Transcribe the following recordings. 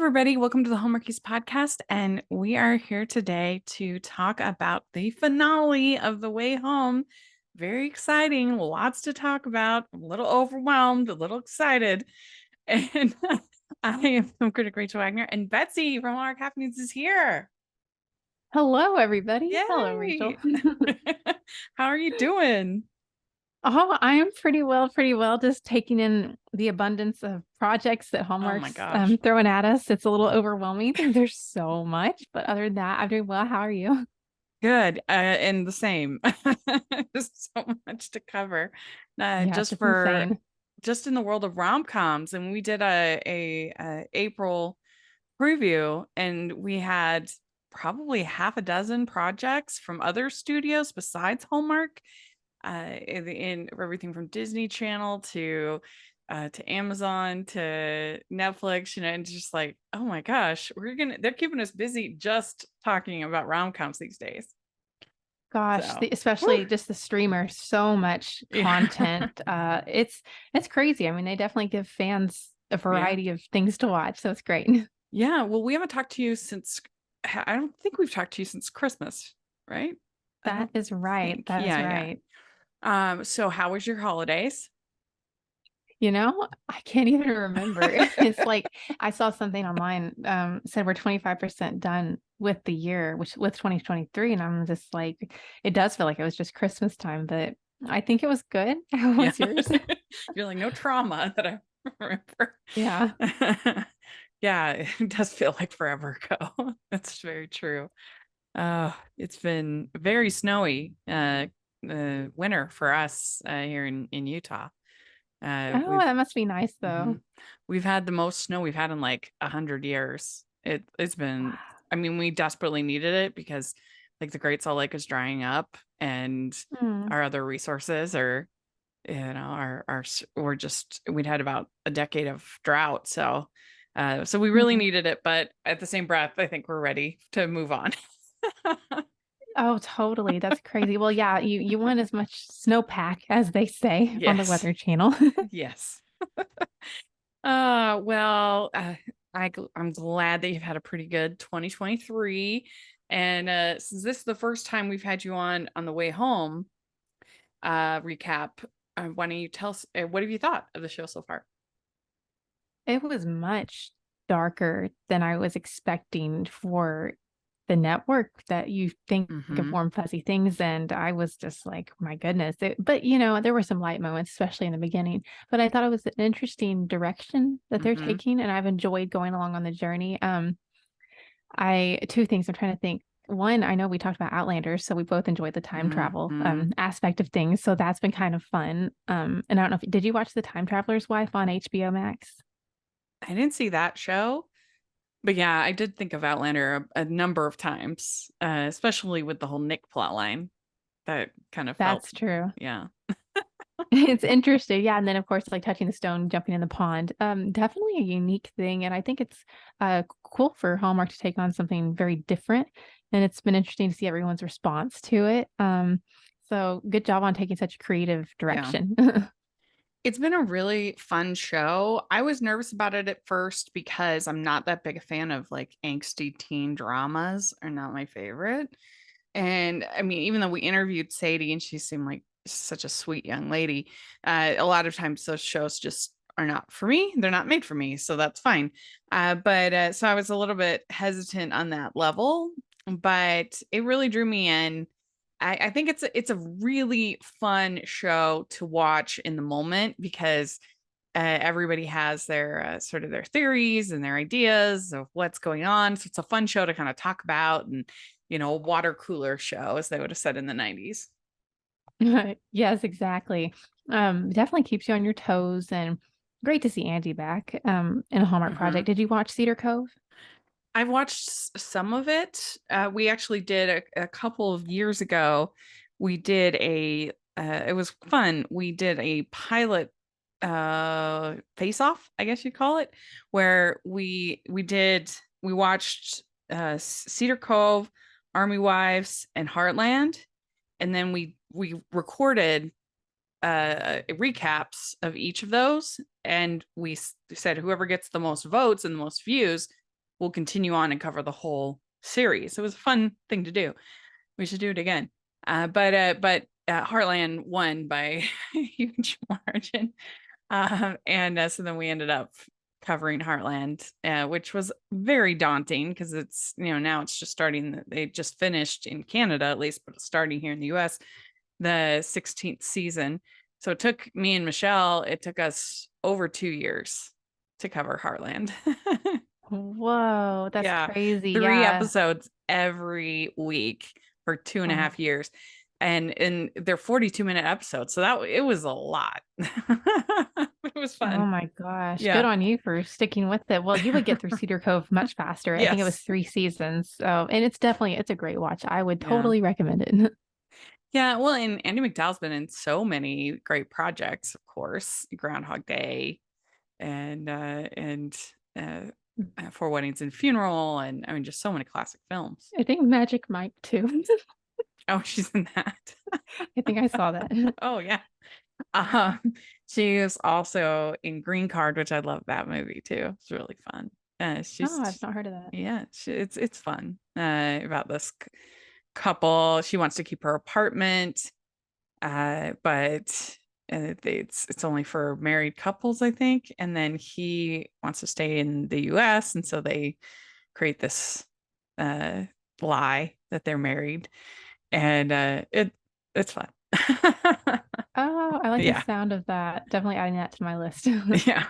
everybody. Welcome to the Hallmarkies podcast. And we are here today to talk about the finale of The Way Home. Very exciting. Lots to talk about. I'm a little overwhelmed, a little excited. And I am critic Rachel Wagner, and Betsy from Hallmark Half News is here. Hello, everybody. Hello, Rachel. Yay. How are you doing? Oh, I am pretty well, just taking in the abundance of projects that Oh my Hallmark's gosh. throwing at us. It's a little overwhelming. There's so much, but other than that, I'm doing well. How are you? Good. And the same. Just so much to cover. Yes, Just it's for insane. just in the world of rom-coms, and we did a April preview, and we had probably half a dozen projects from other studios besides Hallmark, in everything from Disney Channel to Amazon to Netflix, and just like, oh my gosh, they're keeping us busy just talking about rom-coms these days. Gosh, So, especially whew, just the streamers, so much yeah, content. It's crazy. I mean, they definitely give fans a yeah, variety of things to watch, so it's great. yeah. Well, we haven't talked to you since, I don't think we've talked to you since Christmas, right? I That don't is right. think. That is Yeah, yeah. right. So how was your holidays? I can't even remember. It's like I saw something online said we're 25% done with the year, which with 2023, and I'm just like it does feel like it was just Christmas time, but I think it was good. How Yeah. was yours? You're like, no trauma that I remember. Yeah. Yeah, it does feel like forever ago. That's very true. It's been very snowy winter for us here in Utah. Oh, We've that must be nice though. mhm. We've had the most snow we've had in like 100 years. It's been, Wow. I mean, we desperately needed it because like the Great Salt Lake is drying up, and Hmm. our other resources are, we'd had about a decade of drought. So we really Hmm. needed it, but at the same breath, I think we're ready to move on. Oh, totally. That's crazy. Well, yeah, you want as much snowpack as they say on the Yes. Weather Channel. Yes. Well, I'm glad that you've had a pretty good 2023. And since this is the first time we've had you on the way home recap, why don't you tell us what have you thought of the show so far? It was much darker than I was expecting for the network that you think of Mm-hmm. warm, fuzzy things. And I was just like, my goodness. But, there were some light moments, especially in the beginning. But I thought it was an interesting direction that they're Mm-hmm. taking. And I've enjoyed going along on the journey. Two things I'm trying to think. One, I know we talked about Outlanders, so we both enjoyed the time travel Mm-hmm. aspect of things. So that's been kind of fun. And I don't know if did you watch The Time Traveler's Wife on HBO Max? I didn't see that show, but yeah, I did think of Outlander a number of times, especially with the whole Nick plot line. That kind of felt, That's true. yeah. It's interesting. Yeah. And then of course, like touching the stone, jumping in the pond. Definitely a unique thing. And I think it's cool for Hallmark to take on something very different. And it's been interesting to see everyone's response to it. So good job on taking such a creative Yeah. direction. It's been a really fun show. I was nervous about it at first because I'm not that big a fan of like angsty teen dramas, are not my favorite. And I mean, even though we interviewed Sadie and she seemed like such a sweet young lady, a lot of times those shows just are not for me. They're not made for me. So that's fine. But so I was a little bit hesitant on that level, but it really drew me in. I think it's a really fun show to watch in the moment because everybody has their sort of their theories and their ideas of what's going on. So it's a fun show to kind of talk about, and a water cooler show, as they would have said in the 90s. Yes, exactly. Definitely keeps you on your toes and great to see Andy back in a Hallmark Hmm. project. Did you watch Cedar Cove? I've watched some of it. We actually did a couple of years ago. We did it was fun. We did a pilot face off, I guess you'd call it, where we watched Cedar Cove, Army Wives, and Heartland, and then we recorded recaps of each of those, and we said whoever gets the most votes and the most views we'll continue on and cover the whole series. It was a fun thing to do. We should do it again. But Heartland won by a huge margin. And so then we ended up covering Heartland, which was very daunting because it's, now it's just starting. They just finished in Canada, at least, but it's starting here in the US, the 16th season. So it took me and Michelle, it took us over 2 years to cover Heartland. Whoa, that's Yeah. crazy. 3 Yeah. episodes every week for two and a Oh, half years. And they're 42-minute episodes. So it was a lot. It was fun. oh my gosh. Good Yeah. on you for sticking with it. Well, you would get through Cedar Cove much faster. I think it was Yes. 3 seasons. So, and it's a great watch. I would Yeah. totally recommend it. Yeah. Well, and Andy McDowell's been in so many great projects, of course, Groundhog Day and Four Weddings and Funeral, and I mean just so many classic films. I think Magic Mike too. Oh, she's in that. I think I saw that. Oh yeah. Um, she is also in Green Card, which I love that movie too. It's really fun. Oh, I've not heard of that. Yeah, it's fun. About this couple. She wants to keep her apartment, but it's only for married couples, I think. And then he wants to stay in the U.S., and so they create this uh lie that they're married, and it's fun. Oh, I like the Yeah. sound of that. Definitely adding that to my list. Yeah.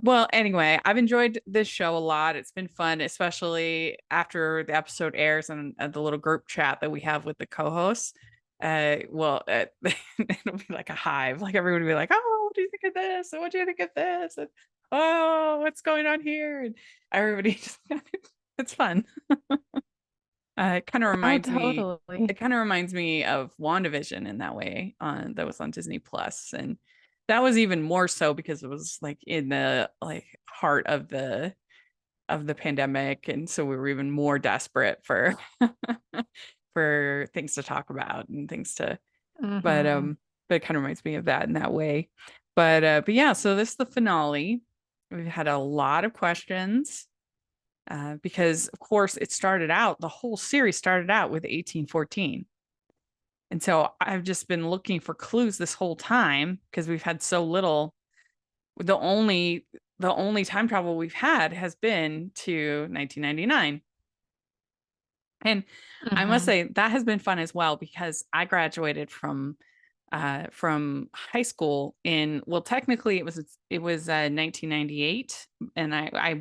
Well, anyway, I've enjoyed this show a lot. It's been fun, especially after the episode airs and the little group chat that we have with the co-hosts. It'll be like a hive. Like everyone will be like, "Oh, what do you think of this? And what do you think of this? And oh, what's going on here?" And everybody just it's fun. It kind of Oh, reminds me. totally. It kind of reminds me of WandaVision in that way. That was on Disney Plus, and that was even more so because it was like in the like heart of the pandemic, and so we were even more desperate for for things to talk about and things to. But Hmm. but it kind of reminds me of that in that way. But yeah, so this is the finale. We've had a lot of questions because of course the whole series started out with 1814. And so I've just been looking for clues this whole time because we've had so little. The only time travel we've had has been to 1999. And I must Hmm. say that has been fun as well because I graduated from high school in, well, technically it was 1998, and I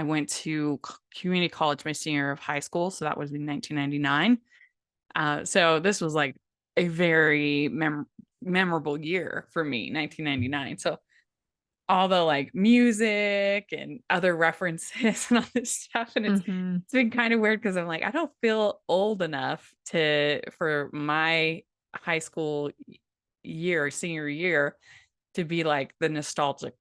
went to community college my senior year of high school, so that was in 1999. So this was like a very memorable year for me, 1999. So all the like music and other references and all this stuff, and Hmm. it's been kind of weird because I'm like, I don't feel old enough for my high school senior year, to be like the nostalgic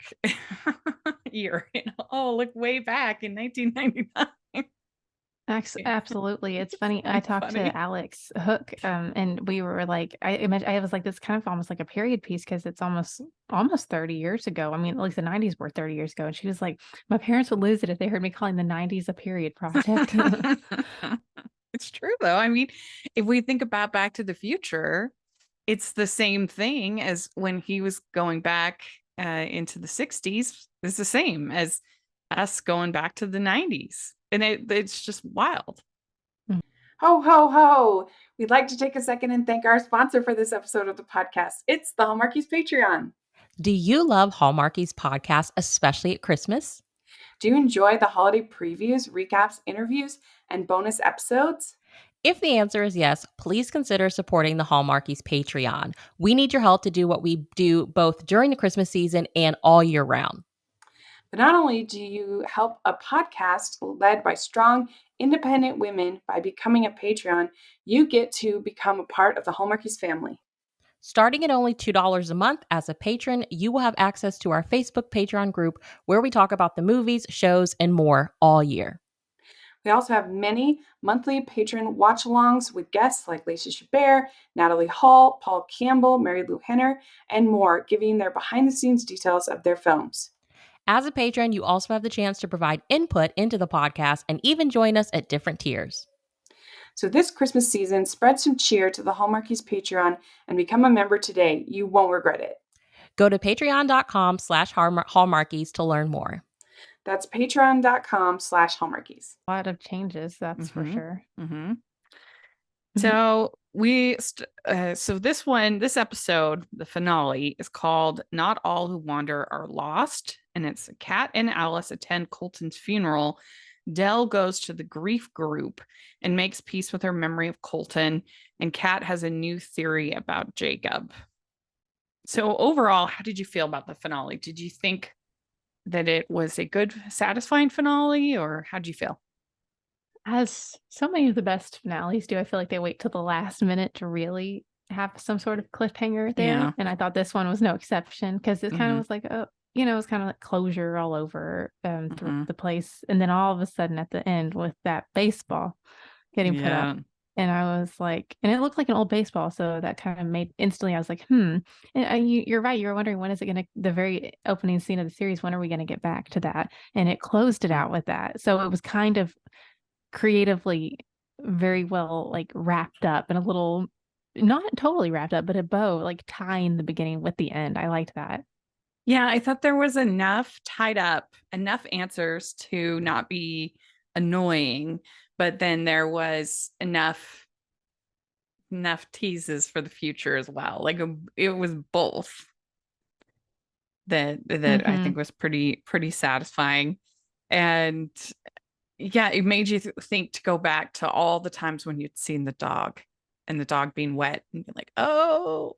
year. Oh, look way back in 1999. Yeah, Absolutely. It's it's funny. kind I of talked to funny. Alex Hook, and we were like, I was like, this kind of almost like a period piece because it's almost 30 years ago. I mean, at least the 90s were 30 years ago. And she was like, my parents would lose it if they heard me calling the 90s a period project. It's true though. I mean, if we think about Back to the Future, it's the same thing as when he was going back into the 60s. It's the same as us going back to the 90s. And it's just wild. Ho, ho, ho. We'd like to take a second and thank our sponsor for this episode of the podcast. It's the Hallmarkies Patreon. Do you love Hallmarkies podcast, especially at Christmas? Do you enjoy the holiday previews, recaps, interviews, and bonus episodes? If the answer is yes, please consider supporting the Hallmarkies Patreon. We need your help to do what we do both during the Christmas season and all year round. But not only do you help a podcast led by strong, independent women by becoming a Patreon, you get to become a part of the Hallmarkies family. Starting at only $2 a month as a patron, you will have access to our Facebook Patreon group where we talk about the movies, shows, and more all year. We also have many monthly patron watch alongs with guests like Lacey Chabert, Natalie Hall, Paul Campbell, Mary Lou Henner, and more, giving their behind the scenes details of their films. As a patron, you also have the chance to provide input into the podcast and even join us at different tiers. So this Christmas season, spread some cheer to the Hallmarkies Patreon and become a member today. You won't regret it. Go to patreon.com/hallmarkies to learn more. That's patreon.com/hallmarkies. A lot of changes, that's for sure. Mm-hmm. So this episode, the finale, is called "Not All Who Wander Are Lost," and it's Kat and Alice attend Colton's funeral. Dell goes to the grief group and makes peace with her memory of Colton, and Kat has a new theory about Jacob. So overall, how did you feel about the finale? Did you think that it was a good, satisfying finale, or how did you feel? As so many of the best finales do, I feel like they wait till the last minute to really have some sort of cliffhanger there. Yeah. And I thought this one was no exception because it kind of was like, it was kind of like closure all over through the place. And then all of a sudden at the end with that baseball getting put up. And I was like, and it looked like an old baseball. So that kind of made instantly, I was like, And you're right. You were wondering, when is it going to, the very opening scene of the series, when are we going to get back to that? And it closed it out with that. So it was kind of creatively very well like wrapped up and a little, not totally wrapped up, but a bow, like tying the beginning with the end. I liked that. Yeah, I thought there was enough tied up, enough answers to not be annoying, but then there was enough teases for the future as well. Like it was both that I think was pretty satisfying. And yeah, it made you think to go back to all the times when you'd seen the dog and the dog being wet and be like, oh,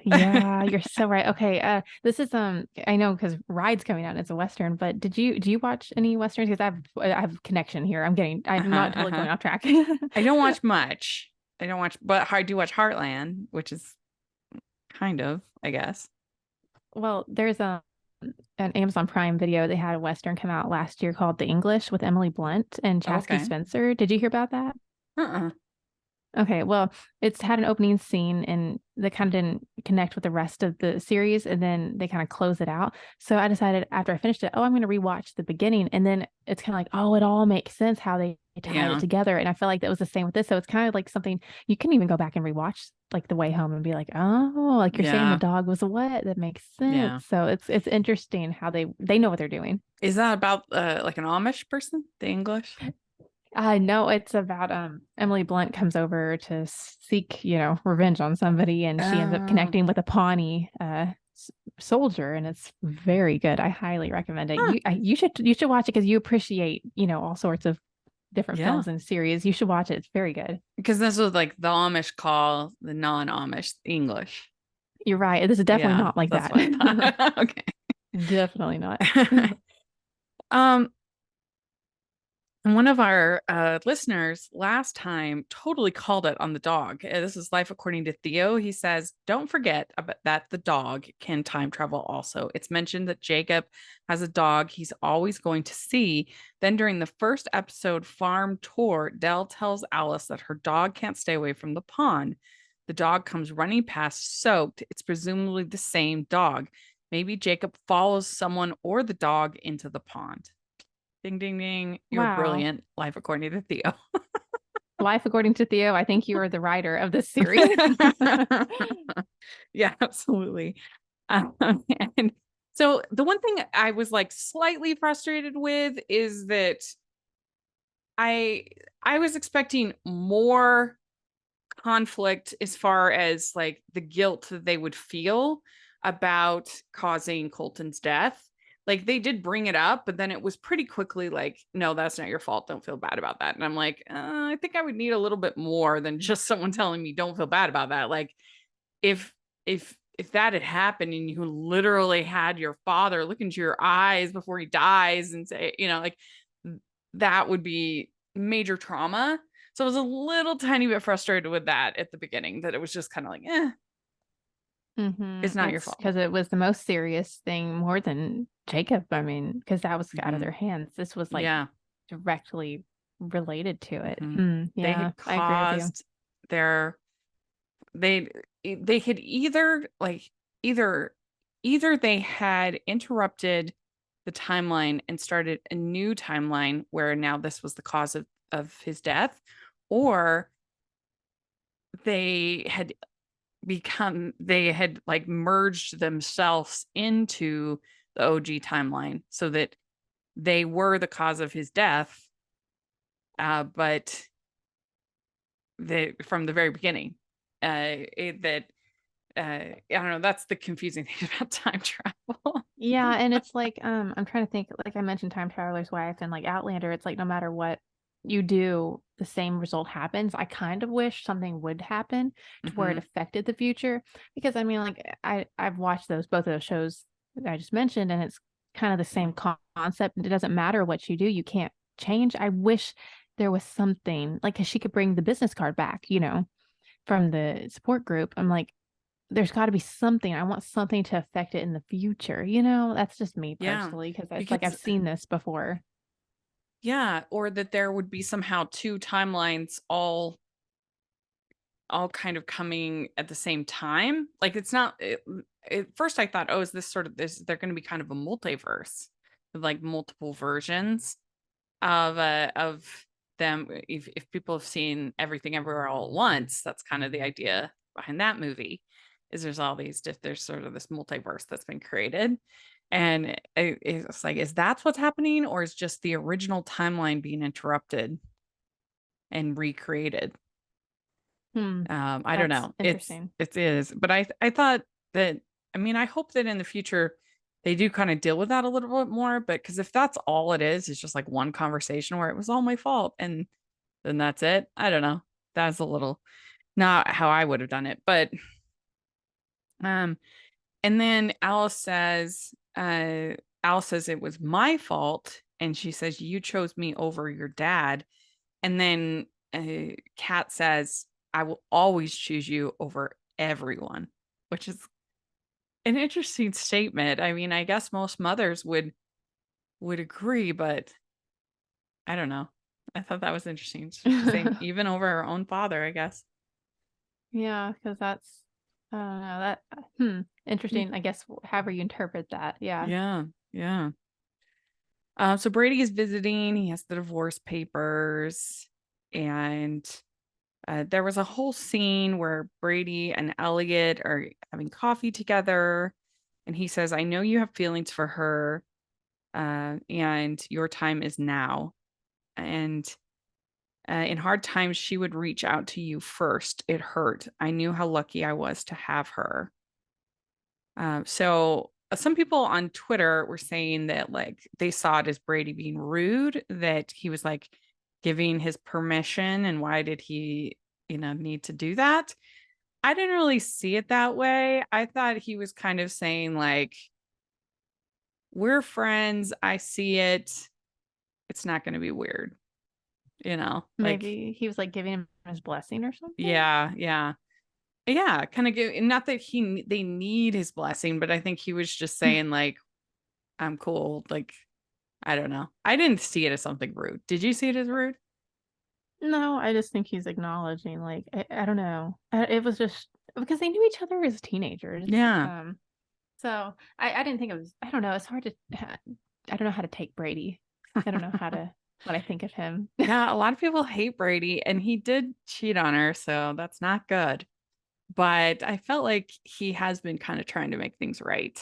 yeah, you're so right. Okay, this is I know because Ride's coming out and it's a Western, but do you watch any Westerns? Because I have connection here. I'm not totally going off track. I don't watch much. But I do watch Heartland, which is kind of, I guess. Well, there's an Amazon Prime video. They had a Western come out last year called The English with Emily Blunt and Chastity Spencer. Did you hear about that? Okay, well, it's had an opening scene and they kind of didn't connect with the rest of the series, and then they kind of close it out. So I decided after I finished it, I'm going to rewatch the beginning, and then it's kind of like, it all makes sense how they tied it together. And I feel like that was the same with this. So it's kind of like something you can even go back and rewatch like the way home and be like, like you're saying the dog was what? That makes sense. Yeah. So it's interesting how they know what they're doing. Is that about like an Amish person, the English? No, it's about Emily Blunt comes over to seek, revenge on somebody, and she ends up connecting with a Pawnee soldier, and it's very good. I highly recommend it. You should watch it because you appreciate, all sorts of different films and series. You should watch it. It's very good. Because this was like the Amish call the non-Amish English. You're right. This is definitely not like that. Okay. Definitely not. And one of our listeners last time totally called it on the dog. This is Life According to Theo. He says, don't forget that the dog can time travel also. It's mentioned that Jacob has a dog he's always going to see. Then during the first episode farm tour, Dell tells Alice that her dog can't stay away from the pond. The dog comes running past soaked. It's presumably the same dog. Maybe Jacob follows someone or the dog into the pond. Ding, ding, ding. You're brilliant. Life According to Theo. Life According to Theo. I think you are the writer of this series. Yeah, absolutely. And so the one thing I was like slightly frustrated with is that I was expecting more conflict as far as like the guilt that they would feel about causing Colton's death. Like they did bring it up, but then it was pretty quickly like, no, that's not your fault. Don't feel bad about that. And I'm like, I think I would need a little bit more than just someone telling me don't feel bad about that. Like if that had happened and you literally had your father look into your eyes before he dies and say, like that would be major trauma. So I was a little tiny bit frustrated with that at the beginning, that it was just kind of like, it's not your fault. Because it was the most serious thing, more than Jacob. I mean, because that was out of their hands. This was like directly related to it. They had caused they had either either they had interrupted the timeline and started a new timeline where now this was the cause of his death, or they had like merged themselves into the OG timeline so that they were the cause of his death, but they from the very beginning. I don't know, that's the confusing thing about time travel. Yeah, and it's like, I'm trying to think, like I mentioned Time Traveler's Wife and like Outlander, it's like no matter what you do, the same result happens. I kind of wish something would happen to where it affected the future. Because I mean, like I've watched both of those shows that I just mentioned, and it's kind of the same concept. It doesn't matter what you do, you can't change. I wish there was something like 'cause she could bring the business card back, from the support group. I'm like, there's got to be something. I want something to affect it in the future. That's just me Yeah, personally, because it's like because I've seen this before. yeah, or that there would be somehow two timelines all kind of coming at the same time. Like it's not at first I thought, oh, is this sort of this they're going to be kind of a multiverse with like multiple versions of them. If people have seen Everything Everywhere All at Once, that's kind of the idea behind that movie. Is there's all these there's sort of this multiverse that's been created, and it's like, is that what's happening, or is just the original timeline being interrupted and recreated? I don't That's know. interesting. It is, but I thought that, I mean, I hope that in the future they do kind of deal with that a little bit more, but because if that's all it is, it's just like one conversation where it was all my fault and then that's it. I don't know. That's a little not how I would have done it, but um, and then Alice says it was my fault, and she says you chose me over your dad, and then Kat says, I will always choose you over everyone, which is an interesting statement. I mean, I guess most mothers would agree, but I don't know. I thought that was interesting. She's saying even over her own father, I guess. Yeah, because that's I don't know that interesting. I guess however you interpret that. Yeah. Yeah, yeah. So Brady is visiting. He has the divorce papers, and there was a whole scene where Brady and Elliot are having coffee together, and he says, "I know you have feelings for her, and your time is now. And in hard times, she would reach out to you first. It hurt. I knew how lucky I was to have her." So some people on Twitter were saying that like they saw it as Brady being rude, that he was like giving his permission, and why did he, need to do that? I didn't really see it that way. I thought he was kind of saying like, we're friends. I see it. It's not going to be weird, like, Maybe he was like giving him his blessing or something. yeah, yeah. Yeah, kind of give, not that they need his blessing, but I think he was just saying like, I'm cool. Like, I don't know. I didn't see it as something rude. Did you see it as rude? No, I just think he's acknowledging. Like I don't know. It was just because they knew each other as teenagers. Yeah. So I didn't think it was. I don't know. It's hard to. I don't know how to take Brady. I don't know what I think of him. Yeah, a lot of people hate Brady, and he did cheat on her, so that's not good. But I felt like he has been kind of trying to make things right.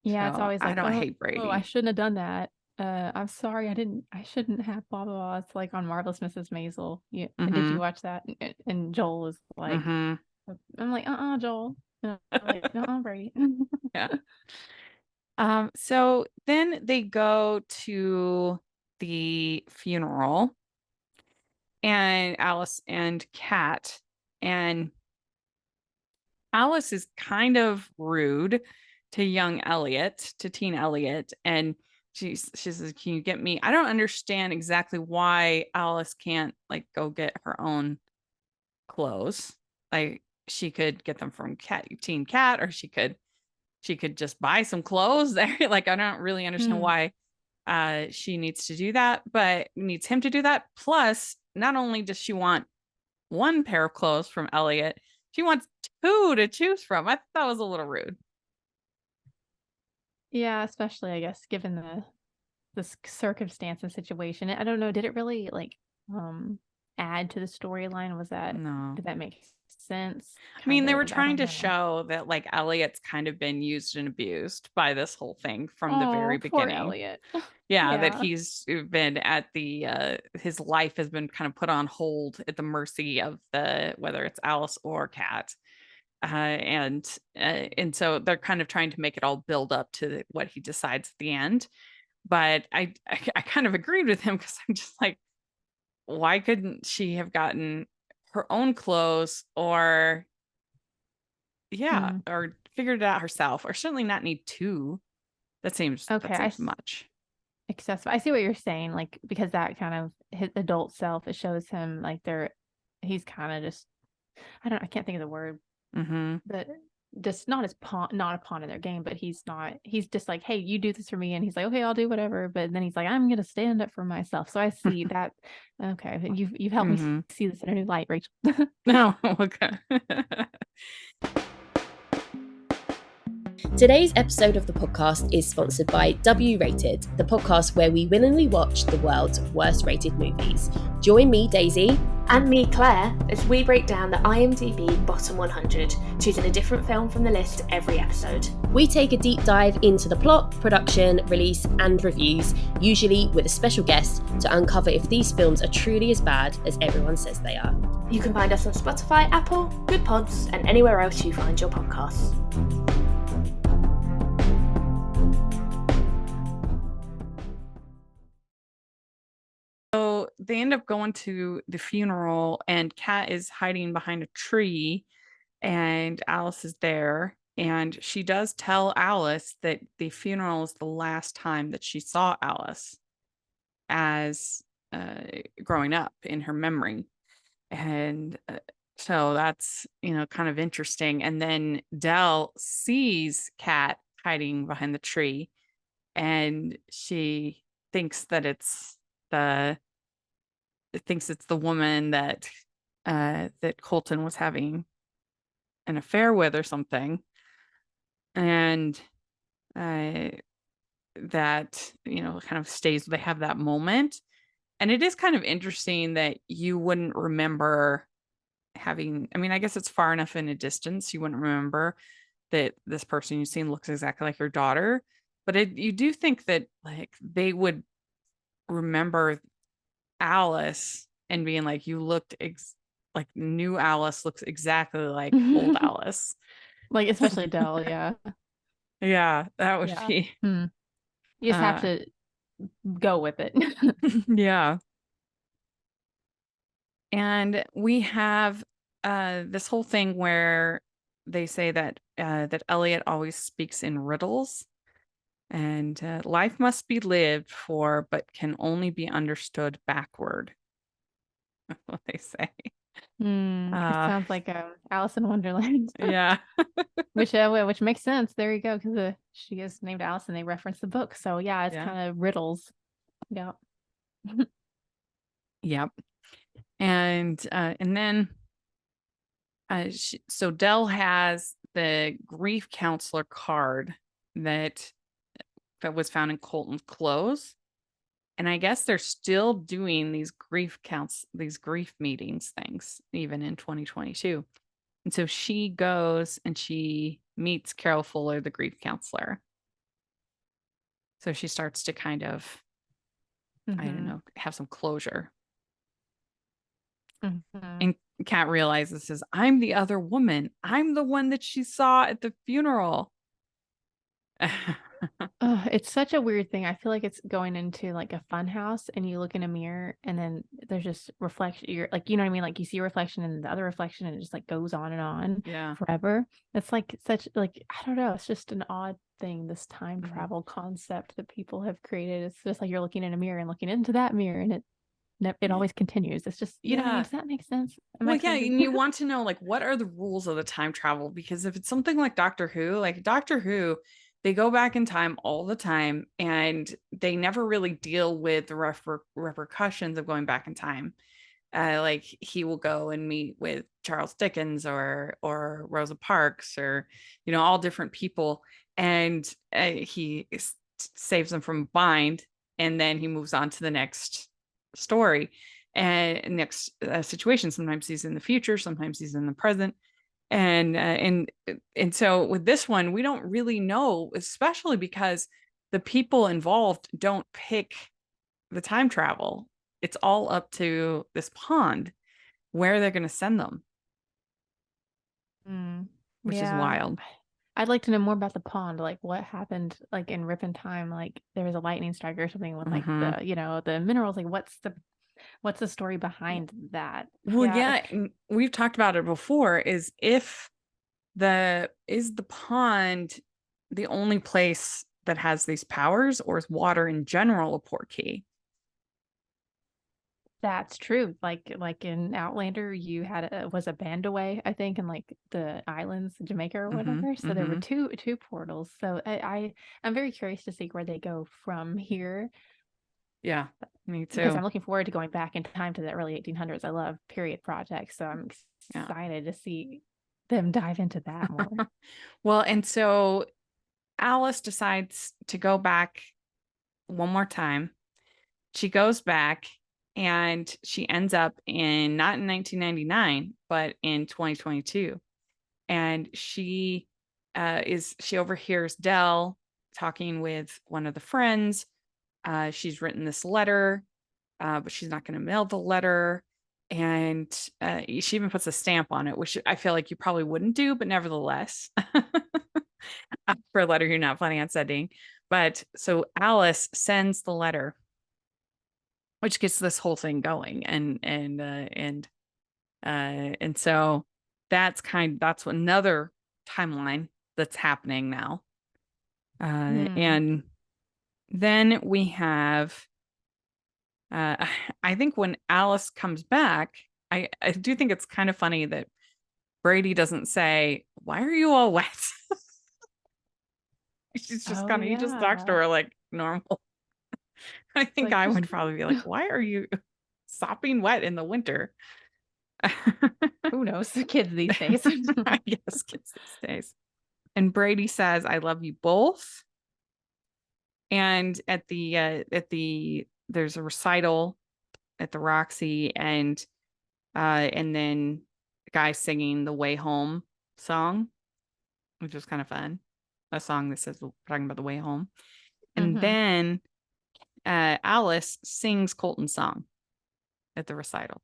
Yeah, it's So always I like, don't oh, hate oh, I Brady. shouldn't have done that. I'm sorry, I shouldn't have blah blah blah. It's like on Marvelous Mrs. Maisel. Yeah, did you Mm-hmm. watch that? And Joel is like, Mm-hmm. I'm like, Joel. And I'm like, Brady. Yeah. So then they go to the funeral, and Alice and Kat, and Alice is kind of rude to young Elliot, to teen Elliot, and she says, "Can you get me?" I don't understand exactly why Alice can't like go get her own clothes. Like she could get them from Teen Cat, or she could just buy some clothes there. Like I don't really understand Hmm. why she needs to do that, but needs him to do that. Plus, not only does she want one pair of clothes from Elliot, She wants two to choose from. I thought that was a little rude. Yeah, especially, I guess, given the circumstance and situation. I don't know, did it really, like, add to the storyline? No. Did that make sense? I mean, Kind they were of, I trying don't to know. show that like Elliot's kind of been used and abused by this whole thing from the very Oh, poor beginning. Elliot. Yeah, that Yeah. he's been at the his life has been kind of put on hold at the mercy of the whether it's Alice or Kat. And so they're kind of trying to make it all build up to what he decides at the end. But I kind of agreed with him because I'm just like, why couldn't she have gotten her own clothes or yeah, Mm. or figured it out herself, or certainly not need two. Okay, That seems much. excessive. I see what you're saying, like, because that kind of his adult self, it shows him like he's kind of just, I can't think of the word, Mm-hmm. but just not a pawn in their game, but he's just like, hey, you do this for me, and he's like, okay, I'll do whatever, but then he's like, I'm gonna stand up for myself. So I see that. Okay, you've helped me Mm-hmm. see this in a new light, Rachel. No, okay. Today's episode of the podcast is sponsored by W Rated, the podcast where we willingly watch the world's worst rated movies. Join me, Daisy, and me, Claire, as we break down the IMDb Bottom 100, choosing a different film from the list every episode. We take a deep dive into the plot, production, release, and reviews, usually with a special guest, to uncover if these films are truly as bad as everyone says they are. You can find us on Spotify, Apple, Good Pods, and anywhere else you find your podcasts. So they end up going to the funeral, and Kat is hiding behind a tree, and Alice is there. And she does tell Alice that the funeral is the last time that she saw Alice as growing up in her memory. And so that's, kind of interesting. And then Dell sees Kat hiding behind the tree, and she thinks that the it's the woman that Colton was having an affair with or something. And uh, that, kind of stays, they have that moment. And it is kind of interesting that you wouldn't remember having, I mean, I guess it's far enough in a distance, you wouldn't remember that this person you've seen looks exactly like your daughter. But you do think that like they would remember Alice and being like, you looked like new Alice looks exactly like old Alice. Like, especially Dell, yeah. Yeah, that would Yeah. be You just have to go with it. yeah. And we have this whole thing where they say that that Elliot always speaks in riddles, and life must be lived for, but can only be understood backward. That's what they say. It sounds like Alice in Wonderland. Yeah. Which makes sense. There you go, because she is named Alice, and they reference the book. So yeah, it's Yeah. kind of riddles. Yeah. Yep. And then so Dell has the grief counselor card that was found in Colton's clothes. And I guess they're still doing these these grief meetings things, even in 2022. And so she goes and she meets Carol Fuller, the grief counselor. So she starts to kind of, I don't know, have some closure. And Kat realizes, I'm the other woman. I'm the one that she saw at the funeral. It's such a weird thing. I feel like it's going into like a fun house, and you look in a mirror, and then there's just reflection. You're like, you know what I mean? Like you see a reflection and the other reflection, and it just like goes on and on Yeah. forever. It's like such like, I don't know. It's just an odd thing, this time travel concept that people have created. It's just like you're looking in a mirror and looking into that mirror, and it always continues. It's just, you know what I mean? Does that make sense? Well, yeah, and you want to know like what are the rules of the time travel? Because if it's something like Doctor Who, they go back in time all the time, and they never really deal with the repercussions of going back in time. like he will go and meet with Charles Dickens or Rosa Parks or all different people, and he saves them from a bind, and then he moves on to the next story and next situation. Sometimes he's in the future, sometimes he's in the present, and so with this one we don't really know, especially because the people involved don't pick the time travel. It's all up to this pond where they're going to send them, which is Yeah. wild. I'd like to know more about the pond, like what happened, like in Rip and Time, like there was a lightning strike or something with like Mhm. the minerals. Like what's the story behind that? Well, Yeah, yeah, and we've talked about it before. Is the pond the only place that has these powers, or is water in general a portkey? that's true. Like in Outlander, you had was a band away, I think, in like the islands, Jamaica or Mhm, whatever. So there were mhm. two portals. So I'm very curious to see where they go from here. Yeah, me Because too. I'm looking forward to going back in time to the early 1800s. I love period projects, so I'm Yeah. excited to see them dive into that more. Well, and so Alice decides to go back one more time. She goes back and she ends up in not in 1999, but in 2022. And she overhears Dell talking with one of the friends. She's written this letter, but she's not going to mail the letter. And she even puts a stamp on it, which I feel like you probably wouldn't do, but nevertheless, for a letter you're not planning on sending. But so Alice sends the letter, which gets this whole thing going, and so that's another timeline that's happening now. Hmm. And then we have I think when Alice comes back, I do think it's kind of funny that Brady doesn't say, "Why are you all wet?" She's just Oh kind of he just talks to yeah. her like normal. I think Like I just would probably be like, "Why are you sopping wet in the winter?" who knows the kids these days. I guess kids these days. And Brady says, "I love you both." And at the there's a recital at the Roxy, and then the guy singing the Way Home song, which was kind of fun. A song that says talking about the way home. And Hmm. then Alice sings Colton's song at the recital.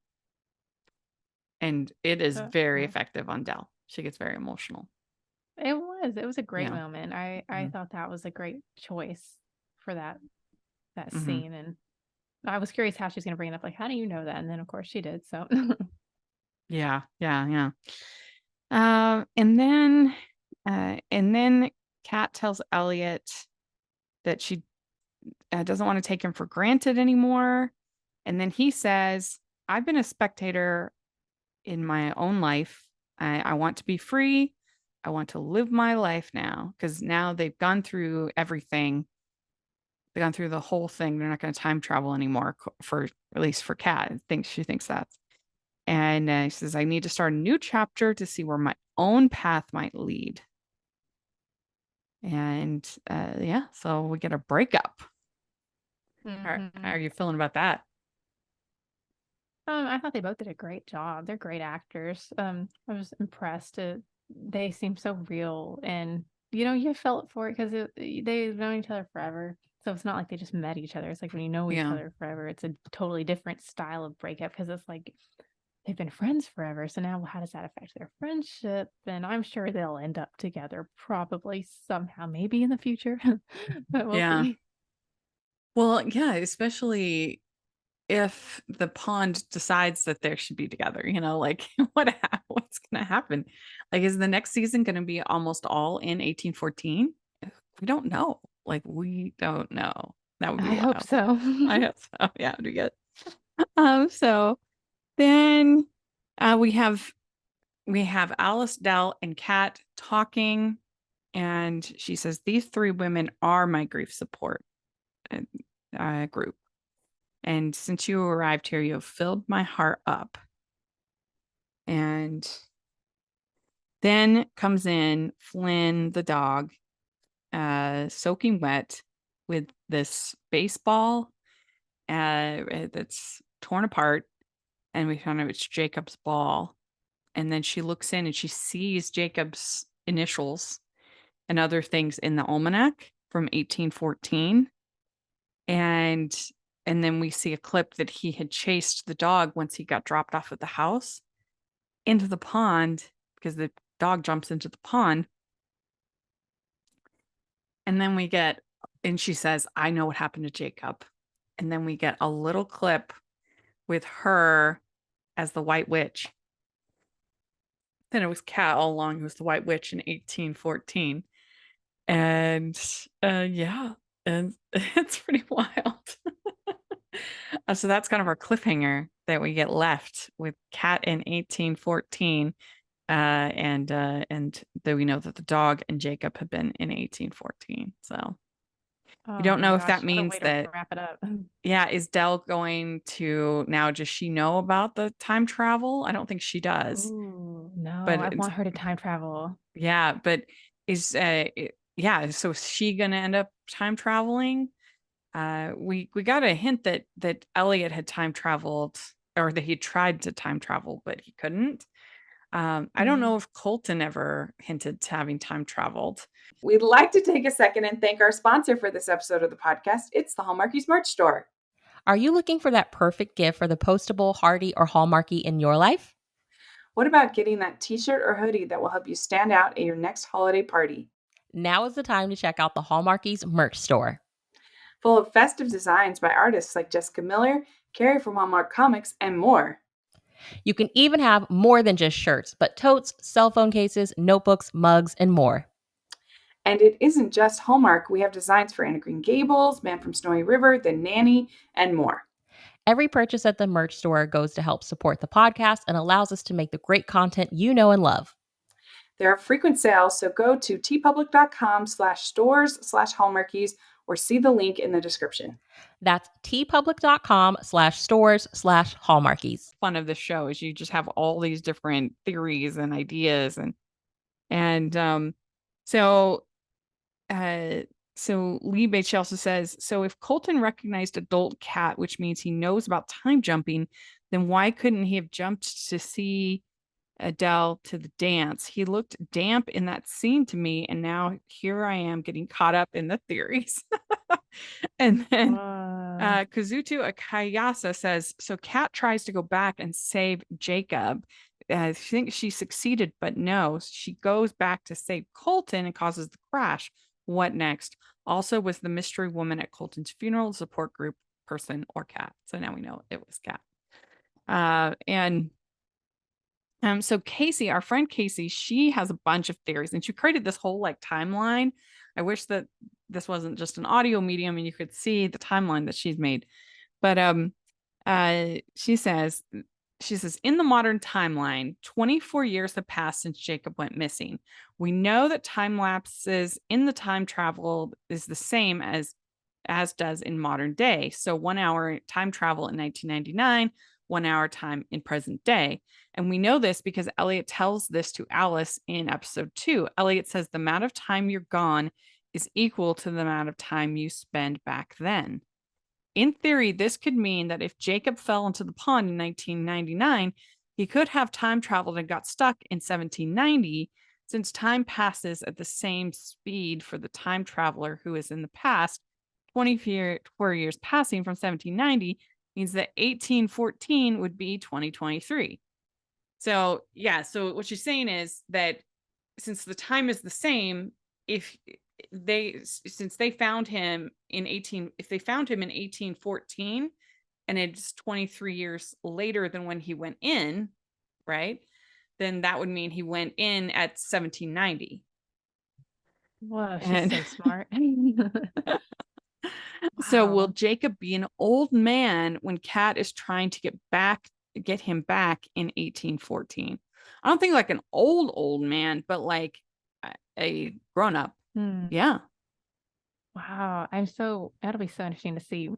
And it is very Cool. effective on Dell. She gets very emotional. It was a great Yeah. moment. I Mhm. thought that was a great choice for that Mhm. scene, and I was curious how she's going to bring it up. Like, how do you know that? And then of course she did. So Yeah, yeah, yeah. And then Kat tells Elliot that she doesn't want to take him for granted anymore. And then he says, "I've been a spectator in my own life. I want to be free. I want to live my life now." Because now they've gone through everything. They've gone through the whole thing. They're not going to time travel anymore, for at least for Kat. She thinks that. And he says, "I need to start a new chapter to see where my own path might lead." And yeah, so we get a breakup. How are Mhm. you feeling about that? I thought they both did a great job. They're great actors. I was impressed. They seem so real, and you felt for it because they've known each other forever. So it's not like they just met each other. It's like when you know each Yeah. other forever, it's a totally different style of breakup because it's like they've been friends forever. So now, how does that affect their friendship? And I'm sure they'll end up together probably somehow, maybe in the future, but we'll Yeah. see. Well, yeah, especially if the pond decides that they should be together, like what's going to happen? Like, is the next season going to be almost all in 1814? We don't know. Like, we don't know. That would be I hope wild. so. I hope so. Yeah, it'd be good. So then we have Alice, Dell, and Kat talking, and she says, "These three women are my grief support group." And since you arrived here, you have filled my heart up. And then comes in Flynn, the dog, soaking wet with this baseball that's torn apart. And we found out it's Jacob's ball. And then she looks in and she sees Jacob's initials and other things in the almanac from 1814. And then we see a clip that he had chased the dog once he got dropped off at the house into the pond, because the dog jumps into the pond. And then and she says, I know what happened to Jacob. And then we get a little clip with her as the White Witch. Then it was Kat all along who was the White Witch in 1814. And yeah, and it's pretty wild. So that's kind of our cliffhanger that we get left with Kat in 1814. And though we know that the dog and Jacob have been in 1814. So we don't know if that means that, wrap it up. yeah, is Dell going to now, does she know about the time travel? I don't think she does. Ooh, no, But I want her to time travel. Yeah, but yeah, so is she gonna end up time traveling? We got a hint that Elliot had time traveled, or that he tried to time travel, but he couldn't. I don't know if Colton ever hinted to having time traveled. We'd like to take a second and thank our sponsor for this episode of the podcast. It's the Hallmarkies merch store. Are you looking for that perfect gift for the postable, Hardy, or Hallmarky in your life? What about getting that t-shirt or hoodie that will help you stand out at your next holiday party? Now is the time to check out the Hallmarkies merch store. Full of festive designs by artists like Jessica Miller, Carrie from Hallmark Comics, and more. You can even have more than just shirts, but totes, cell phone cases, notebooks, mugs, and more. And it isn't just Hallmark. We have designs for Anna Green Gables, Man from Snowy River, The Nanny, and more. Every purchase at the merch store goes to help support the podcast and allows us to make the great content you know and love. There are frequent sales, so go to tpublic.com/stores/hallmarkies or see the link in the description. That's tpublic.com/stores/hallmarkies. Fun of the show is you just have all these different theories and ideas, so Lee Bates also says, so if Colton recognized adult Kat, which means he knows about time jumping, then why couldn't he have jumped to see Adele to the dance? He looked damp in that scene to me, and now here I am getting caught up in the theories. And then Kazuto Akayasa says, so Kat tries to go back and save Jacob. I think she succeeded, but no, she goes back to save Colton and causes the crash. What next? Also, was the mystery woman at Colton's funeral support group person or Kat? So now we know it was Kat. So Casey, our friend Casey, she has a bunch of theories, and she created this whole like timeline. I wish that this wasn't just an audio medium and you could see the timeline that she's made. But she says in the modern timeline, 24 years have passed since Jacob went missing. We know that time lapses in the time travel is the same as does in modern day. So 1 hour time travel in 1999, 1 hour time in present day. And we know this because Elliot tells this to Alice in episode 2. Elliot says the amount of time you're gone is equal to the amount of time you spend back then. In theory, this could mean that if Jacob fell into the pond in 1999, he could have time traveled and got stuck in 1790, since time passes at the same speed for the time traveler who is in the past. 24 years passing from 1790 means that 1814 would be 2023. So yeah, so what she's saying is that since the time is the same, if they found him in 1814 and it's 23 years later than when he went in, right? Then that would mean he went in at 1790. Whoa, she's so smart. So will Wow. Jacob be an old man when Kat is trying to get him back in 1814? I don't think like an old man, but like a grown up. Yeah. Wow. That'll be so interesting to see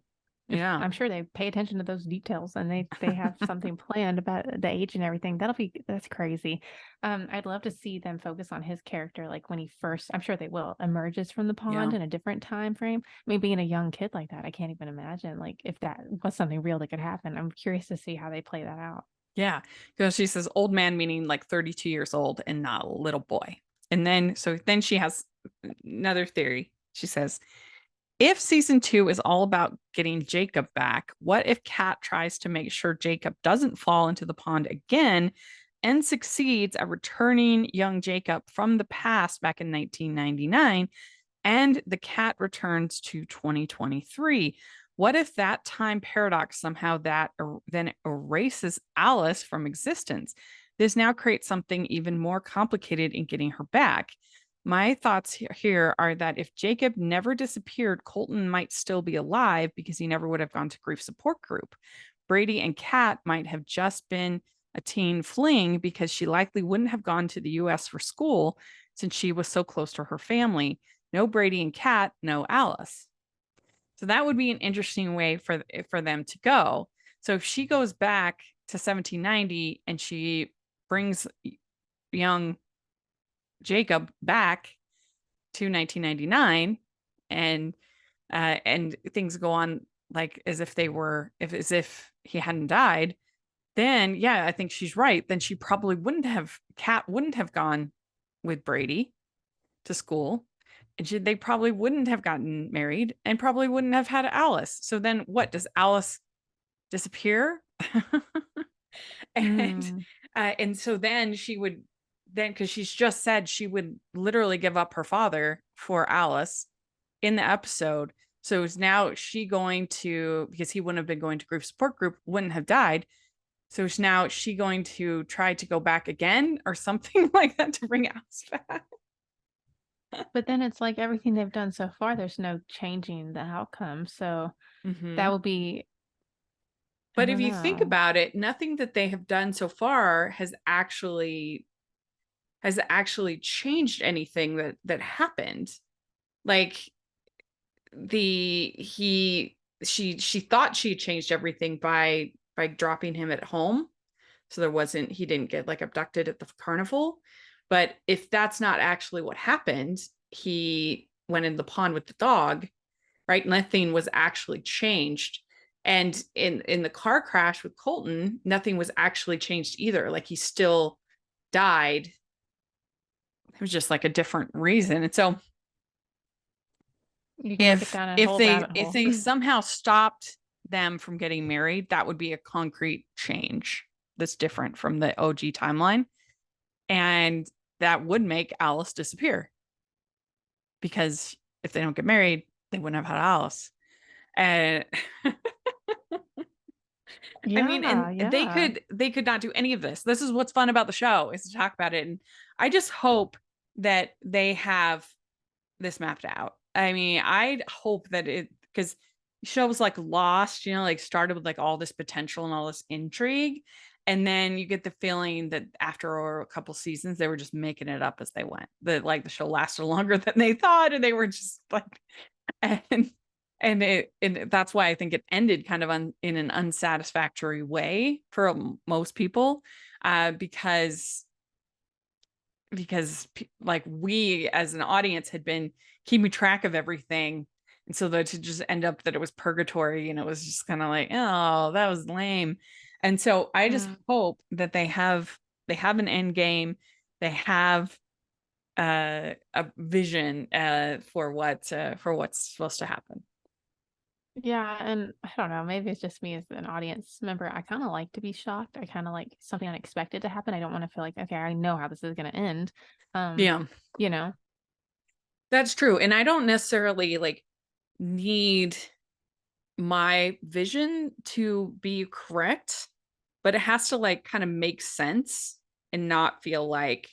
Yeah. I'm sure they pay attention to those details and they have something planned about the age and everything. That's crazy. I'd love to see them focus on his character, like when he first, I'm sure they will, emerges from the pond Yeah. in a different time frame. I mean, being a young kid like that, I can't even imagine like if that was something real that could happen. I'm curious to see how they play that out. Yeah. Because she says old man, meaning like 32 years old and not a little boy. And then, so then she has another theory. She says, if season 2 is all about getting Jacob back, what if Kat tries to make sure Jacob doesn't fall into the pond again and succeeds at returning young Jacob from the past back in 1999, and the cat returns to 2023? What if that time paradox somehow then erases Alice from existence? This now creates something even more complicated in getting her back. My thoughts here are that if Jacob never disappeared, Colton might still be alive because he never would have gone to grief support group. Brady and Kat might have just been a teen fling because she likely wouldn't have gone to the US for school since she was so close to her family. No Brady and Kat, no Alice. So that would be an interesting way for them to go. So if she goes back to 1790 and she brings young Jacob back to 1999, and things go on like as if he hadn't died, then yeah, I think she's right. Then she probably Kat wouldn't have gone with Brady to school, and they probably wouldn't have gotten married and probably wouldn't have had Alice. So then what, does Alice disappear? and Mm. and so then because she's just said she would literally give up her father for Alice in the episode. So is now she going to, because he wouldn't have been going to grief support group, wouldn't have died. So is now she going to try to go back again or something like that to bring Alice back? But then it's like everything they've done so far, there's no changing the outcome. So that would be, I But if don't you think know. about it, nothing that they have done so far has actually changed anything that happened. Like she thought she had changed everything by dropping him at home, so he didn't get like abducted at the carnival. But if that's not actually what happened, he went in the pond with the dog, right? Nothing was actually changed. And in the car crash with Colton, nothing was actually changed either. Like he still died. It was just like a different reason. And so You can get down a whole rabbit if hole. they somehow stopped them from getting married, that would be a concrete change that's different from the OG timeline. And that would make Alice disappear, because if they don't get married, they wouldn't have had Alice. And I mean, and Yeah. they could not do any of this. This is what's fun about the show, is to talk about it. And I just hope that they have this mapped out. I mean, I'd hope that because shows like Lost, like started with like all this potential and all this intrigue. And then you get the feeling that after a couple seasons, they were just making it up as they went. That like the show lasted longer than they thought, and they were just like, and that's why I think it ended kind of in an unsatisfactory way for most people, because like we as an audience had been keeping track of everything, and so that to just end up that it was purgatory, and it was just kind of like, oh, that was lame. And so I just hope that they have an end game, they have a vision for what's supposed to happen. Yeah, and I don't know, maybe it's just me as an audience member. I kind of like to be shocked. I kind of like something unexpected to happen. I don't want to feel like, okay, I know how this is going to end. Yeah, you know. that's true. And I don't necessarily like need my vision to be correct, but it has to like kind of make sense and not feel like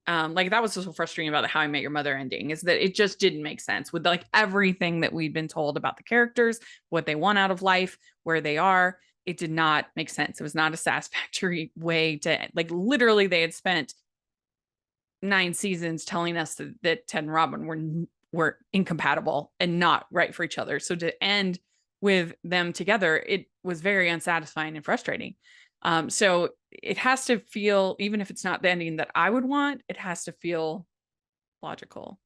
that was so frustrating about the How I Met Your Mother ending, is that it just didn't make sense with like everything that we'd been told about the characters, what they want out of life, where they are. It did not make sense. It was not a satisfactory way to, like, literally they had spent 9 seasons telling us that Ted and Robin were incompatible and not right for each other. So to end with them together, it was very unsatisfying and frustrating. So it has to feel, even if it's not the ending that I would want, it has to feel logical.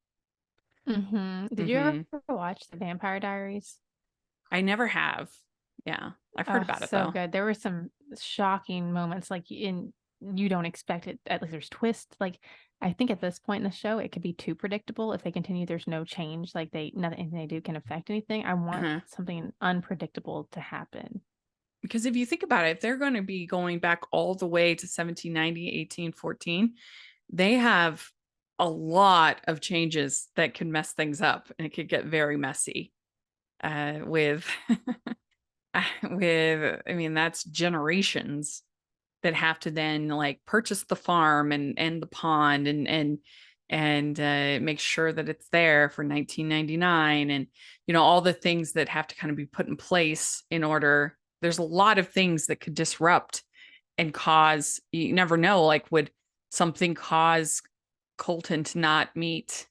Did you ever watch The Vampire Diaries? I never have. Yeah, I've heard about it So though. good. There were some shocking moments, like you don't expect it. At least there's twists. Like I think at this point in the show, it could be too predictable. If they continue, there's no change. Like nothing they do can affect anything. I want something unpredictable to happen. Because if you think about it, if they're going to be going back all the way to 1790, 1814, they have a lot of changes that could mess things up, and it could get very messy with I mean, that's generations that have to then like purchase the farm and the pond and make sure that it's there for 1999, and all the things that have to kind of be put in place in order. There's a lot of things that could disrupt and cause, you never know, like would something cause Colton to not meet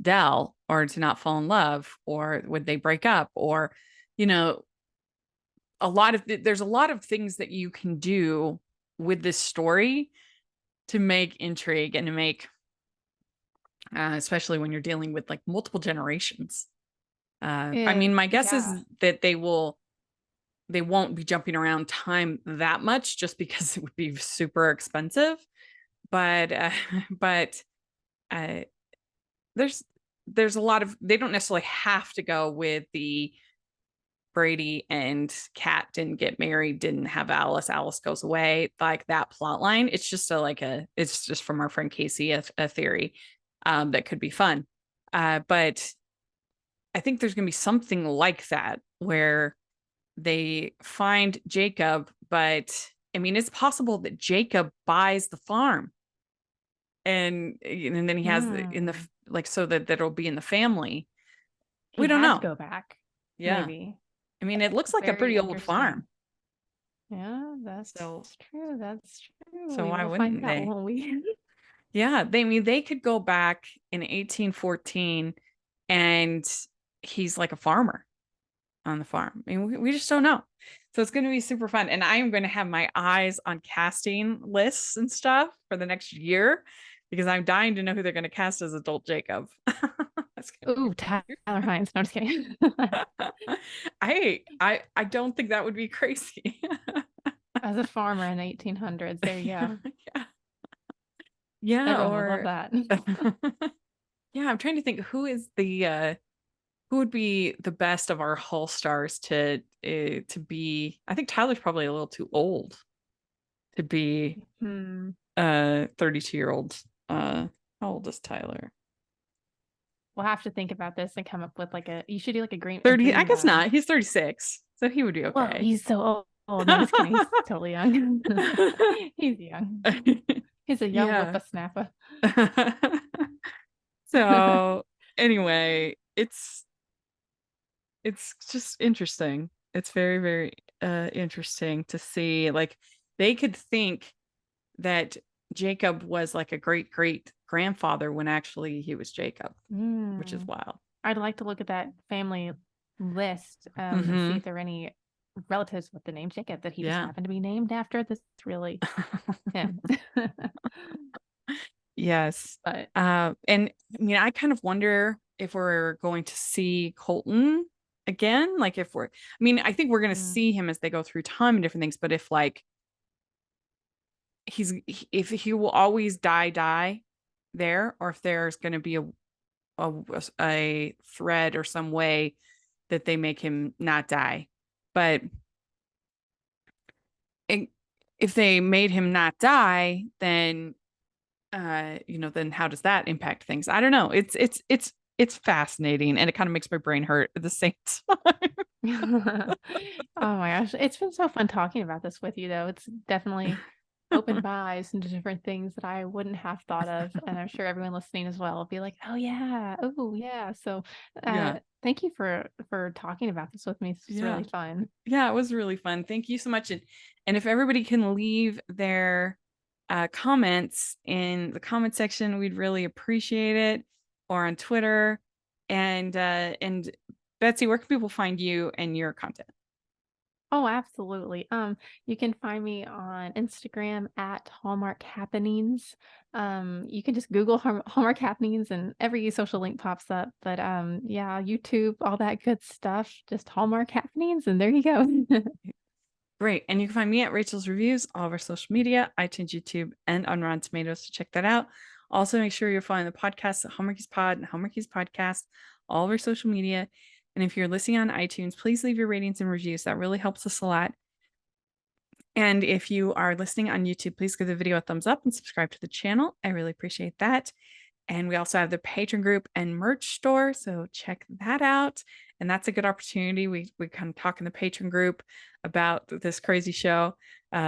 Dell or to not fall in love, or would they break up, or there's a lot of things that you can do with this story to make intrigue and to make especially when you're dealing with like multiple generations. I mean, my guess is that they won't be jumping around time that much, just because it would be super expensive. But there's a lot of, they don't necessarily have to go with the Brady and Kat didn't get married, didn't have Alice goes away, like that plot line. It's just it's just from our friend Casey, a theory that could be fun. But I think there's going to be something like that where they find Jacob, but I mean, it's possible that Jacob buys the farm, and then he has in the like, so that it'll be in the famally. We don't know. To go back. Yeah. Maybe. I mean, it looks like a pretty old farm. Yeah, that's true. That's true. So why wouldn't they? Won't we? Yeah, they could go back in 1814 and he's like a farmer on the farm. I mean, we just don't know. So it's going to be super fun. And I am going to have my eyes on casting lists and stuff for the next year, because I'm dying to know who they're going to cast as adult Jacob. Ooh, Tyler Hines. No, I'm just kidding. I don't think that would be crazy. As a farmer in the 1800s, there you go. Yeah, everyone would love that. Yeah, I'm trying to think who would be the best of our Hull stars to be. I think Tyler's probably a little too old to be 32-year-old. How old is Tyler? We'll have to think about this and come up with you should do like a green 30. I guess not. He's 36, so he would be okay. Well, he's so old. No, I'm just kidding. He's totally young. He's young. He's a young whippersnapper. So anyway, it's just interesting. It's very, very interesting to see. Like, they could think that Jacob was like a great grandfather when actually he was Jacob, which is wild. I'd like to look at that family list and see if there are any relatives with the name Jacob that he just happened to be named after. This is really him. Yes. But and I mean, I kind of wonder if we're going to see Colton again. Like, I think we're going to see him as they go through time and different things, but if like if he will always die there, or if there's going to be a thread or some way that they make him not die. But if they made him not die, then then how does that impact things? I don't know. It's fascinating, and it kind of makes my brain hurt at the same time. Oh my gosh, it's been so fun talking about this with you, though. It's definitely opened my eyes into different things that I wouldn't have thought of, and I'm sure everyone listening as well will be like, oh yeah. So thank you for talking about this with me. It's really fun. Yeah, it was really fun. Thank you so much. And if everybody can leave their comments in the comment section, we'd really appreciate it, or on Twitter. And Betsy, where can people find you and your content? Oh, absolutely. You can find me on Instagram at Hallmark Happenings. You can just Google Hallmark Happenings and every social link pops up. But yeah, YouTube, all that good stuff, just Hallmark Happenings, and there you go. Great. And you can find me at Rachel's Reviews, all of our social media, iTunes, YouTube, and on Rotten Tomatoes to check that out. Also, make sure you're following the podcast at Hallmarkies Pod and Hallmarkies Podcast, all of our social media. And if you're listening on iTunes, please leave your ratings and reviews. That really helps us a lot. And if you are listening on YouTube, please give the video a thumbs up and subscribe to the channel. I really appreciate that. And we also have the Patreon group and merch store, so check that out. And that's a good opportunity. We kind of talk in the Patreon group about this crazy show.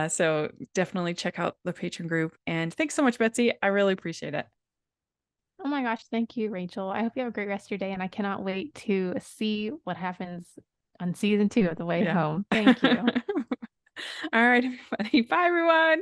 So definitely check out the Patreon group. And thanks so much, Betsy. I really appreciate it. Oh my gosh, thank you, Rachel. I hope you have a great rest of your day, and I cannot wait to see what happens on season 2 of The Way Home. Thank you. All right, everybody. Bye, everyone.